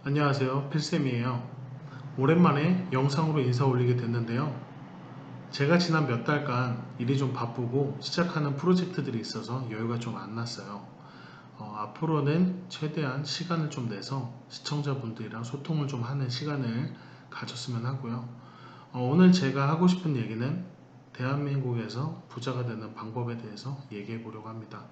안녕하세요, 필쌤이에요. 오랜만에 영상으로 인사 올리게 됐는데요. 제가 지난 몇 달간 일이 좀 바쁘고 시작하는 프로젝트들이 있어서 여유가 좀 안 났어요. 앞으로는 최대한 시간을 좀 내서 시청자분들이랑 소통을 좀 하는 시간을 가졌으면 하고요. 오늘 제가 하고 싶은 얘기는 대한민국에서 부자가 되는 방법에 대해서 얘기해 보려고 합니다.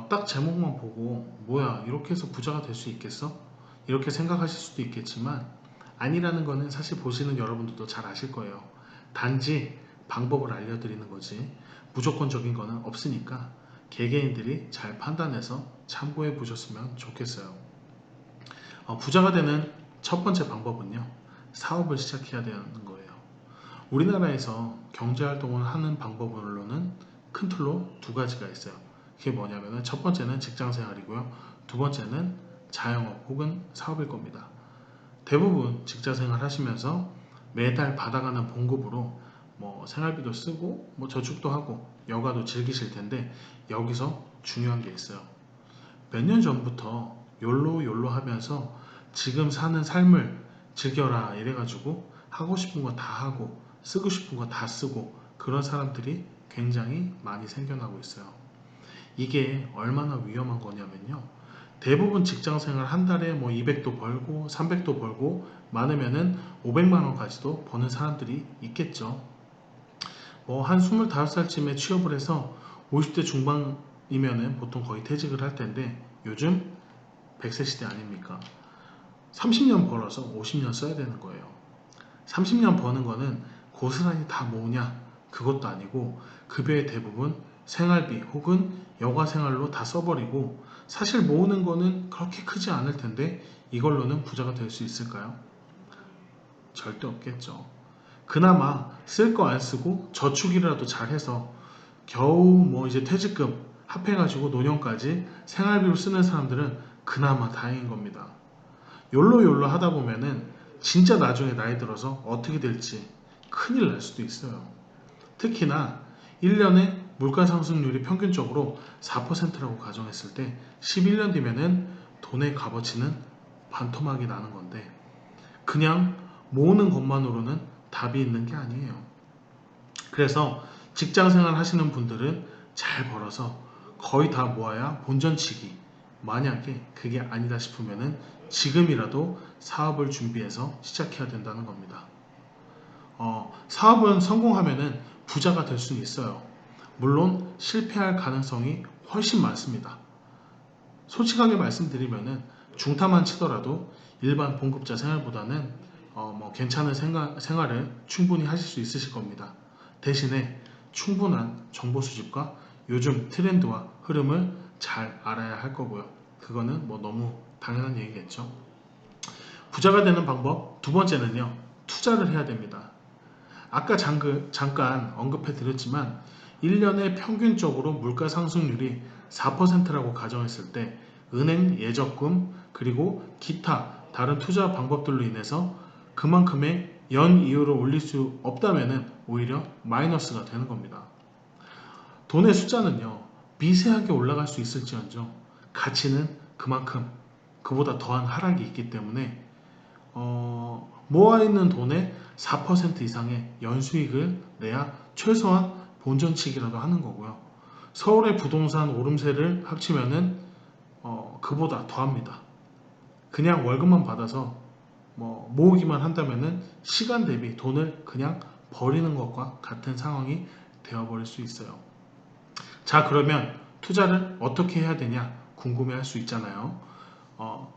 딱 제목만 보고 뭐야 이렇게 해서 부자가 될 수 있겠어? 이렇게 생각하실 수도 있겠지만 아니라는 거는 사실 보시는 여러분들도 잘 아실 거예요. 단지 방법을 알려드리는 거지 무조건적인 거는 없으니까 개개인들이 잘 판단해서 참고해 보셨으면 좋겠어요. 부자가 되는 첫 번째 방법은요, 사업을 시작해야 되는 거예요. 우리나라에서 경제활동을 하는 방법으로는 큰 틀로 두 가지가 있어요. 그게 뭐냐면 첫 번째는 직장생활이고요. 두 번째는 자영업 혹은 사업일 겁니다. 대부분 직장생활 하시면서 매달 받아가는 봉급으로 뭐 생활비도 쓰고 뭐 저축도 하고 여가도 즐기실 텐데 여기서 중요한 게 있어요. 몇 년 전부터 욜로 하면서 지금 사는 삶을 즐겨라 이래가지고 하고 싶은 거 다 하고 쓰고 싶은 거 다 쓰고 그런 사람들이 굉장히 많이 생겨나고 있어요. 이게 얼마나 위험한 거냐면요. 대부분 직장 생활 한 달에 뭐 200도 벌고 300도 벌고 많으면은 500만 원까지도 버는 사람들이 있겠죠. 뭐 한 25살쯤에 취업을 해서 50대 중반이면은 보통 거의 퇴직을 할 텐데 요즘 100세 시대 아닙니까? 30년 벌어서 50년 써야 되는 거예요. 30년 버는 거는 고스란히 다 모으냐? 그것도 아니고 급여의 대부분 생활비 혹은 여가 생활로 다 써버리고 사실 모으는 거는 그렇게 크지 않을 텐데 이걸로는 부자가 될 수 있을까요? 절대 없겠죠. 그나마 쓸 거 안 쓰고 저축이라도 잘해서 겨우 뭐 이제 퇴직금 합해가지고 노년까지 생활비로 쓰는 사람들은 그나마 다행인 겁니다. 욜로 하다 보면은 진짜 나중에 나이 들어서 어떻게 될지 큰일 날 수도 있어요. 특히나 1년에 물가 상승률이 평균적으로 4%라고 가정했을 때 11년 뒤면은 돈의 값어치는 반토막이 나는 건데 그냥 모으는 것만으로는 답이 있는 게 아니에요. 그래서 직장 생활 하시는 분들은 잘 벌어서 거의 다 모아야 본전치기. 만약에 그게 아니다 싶으면은 지금이라도 사업을 준비해서 시작해야 된다는 겁니다. 사업은 성공하면은 부자가 될 수는 있어요. 물론 실패할 가능성이 훨씬 많습니다. 솔직하게 말씀드리면은 중타만 치더라도 일반 봉급자 생활보다는 뭐 괜찮은 생활을 충분히 하실 수 있으실 겁니다. 대신에 충분한 정보 수집과 요즘 트렌드와 흐름을 잘 알아야 할 거고요. 그거는 뭐 너무 당연한 얘기겠죠. 부자가 되는 방법 두 번째는요. 투자를 해야 됩니다. 아까 잠깐 언급해 드렸지만 1년에 평균적으로 물가 상승률이 4%라고 가정했을 때 은행 예적금 그리고 기타 다른 투자 방법들로 인해서 그만큼의 연 이율을 올릴 수 없다면 오히려 마이너스가 되는 겁니다. 돈의 숫자는요 미세하게 올라갈 수 있을지언정 가치는 그만큼 그보다 더한 하락이 있기 때문에 모아있는 돈의 4% 이상의 연수익을 내야 최소한 본전치기라도 하는 거고요. 서울의 부동산 오름세를 합치면은 그보다 더합니다. 그냥 월급만 받아서 뭐 모으기만 한다면은 시간 대비 돈을 그냥 버리는 것과 같은 상황이 되어버릴 수 있어요. 자, 그러면 투자를 어떻게 해야 되냐 궁금해 할 수 있잖아요.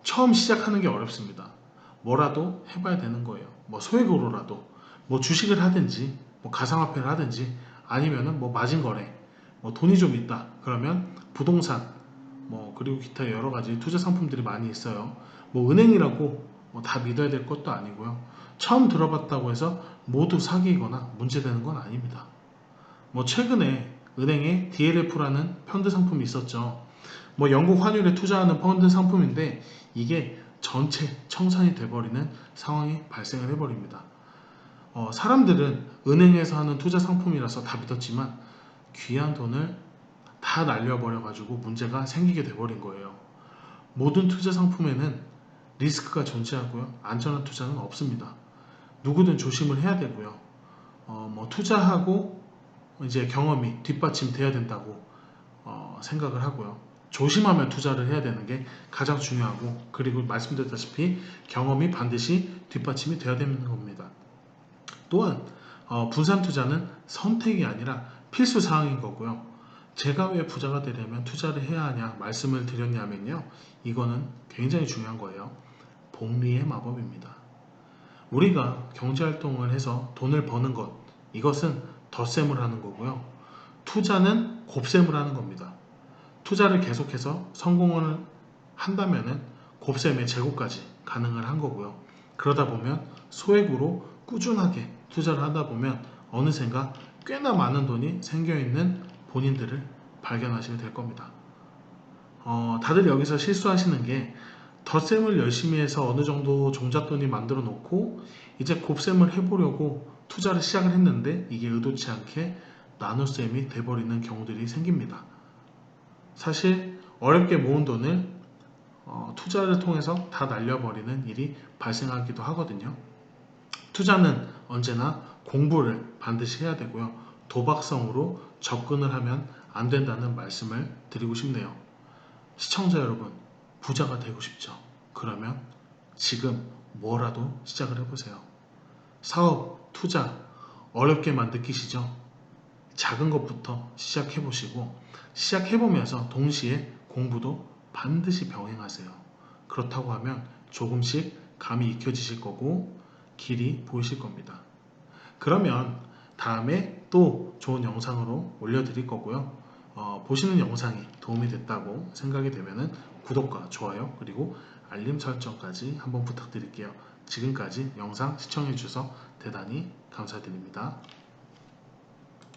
처음 시작하는 게 어렵습니다. 뭐라도 해봐야 되는 거예요. 뭐 소액으로라도 뭐 주식을 하든지 뭐 가상화폐를 하든지 아니면은 뭐 마진거래 뭐 돈이 좀 있다 그러면 부동산 뭐 그리고 기타 여러 가지 투자 상품들이 많이 있어요. 뭐 은행이라고 뭐다 믿어야 될 것도 아니고요. 처음 들어봤다고 해서 모두 사기이거나 문제되는 건 아닙니다. 뭐 최근에 은행에 DLF라는 펀드 상품이 있었죠. 뭐 영국 환율에 투자하는 펀드 상품인데 이게 전체 청산이 돼버리는 상황이 발생을 해버립니다. 사람들은 은행에서 하는 투자 상품이라서 다 믿었지만 귀한 돈을 다 날려버려가지고 문제가 생기게 돼버린 거예요. 모든 투자 상품에는 리스크가 존재하고요. 안전한 투자는 없습니다. 누구든 조심을 해야 되고요. 투자하고 이제 경험이 뒷받침돼야 된다고 생각을 하고요. 조심하며 투자를 해야 되는 게 가장 중요하고, 그리고 말씀드렸다시피 경험이 반드시 뒷받침이 돼야 되는 겁니다. 또한 분산 투자는 선택이 아니라 필수 사항인 거고요. 제가 왜 부자가 되려면 투자를 해야 하냐 말씀을 드렸냐면요, 이거는 굉장히 중요한 거예요. 복리의 마법입니다. 우리가 경제활동을 해서 돈을 버는 것, 이것은 덧셈을 하는 거고요. 투자는 곱셈을 하는 겁니다. 투자를 계속해서 성공을 한다면은 곱셈의 제곱까지 가능을 한 거고요. 그러다 보면 소액으로 꾸준하게 투자를 하다 보면 어느샌가 꽤나 많은 돈이 생겨있는 본인들을 발견하시게 될 겁니다. 다들 여기서 실수하시는 게, 덧셈을 열심히 해서 어느 정도 종잣돈이 만들어 놓고 이제 곱셈을 해보려고 투자를 시작을 했는데 이게 의도치 않게 나눗셈이 돼버리는 경우들이 생깁니다. 사실 어렵게 모은 돈을 투자를 통해서 다 날려버리는 일이 발생하기도 하거든요. 투자는 언제나 공부를 반드시 해야 되고요. 도박성으로 접근을 하면 안 된다는 말씀을 드리고 싶네요. 시청자 여러분, 부자가 되고 싶죠? 그러면 지금 뭐라도 시작을 해보세요. 사업, 투자 어렵게만 느끼시죠? 작은 것부터 시작해보시고, 시작해보면서 동시에 공부도 반드시 병행하세요. 그렇다고 하면 조금씩 감이 익혀지실 거고 길이 보이실 겁니다. 그러면 다음에 또 좋은 영상으로 올려드릴 거고요. 보시는 영상이 도움이 됐다고 생각이 되면 구독과 좋아요 그리고 알림 설정까지 한번 부탁드릴게요. 지금까지 영상 시청해 주셔서 대단히 감사드립니다.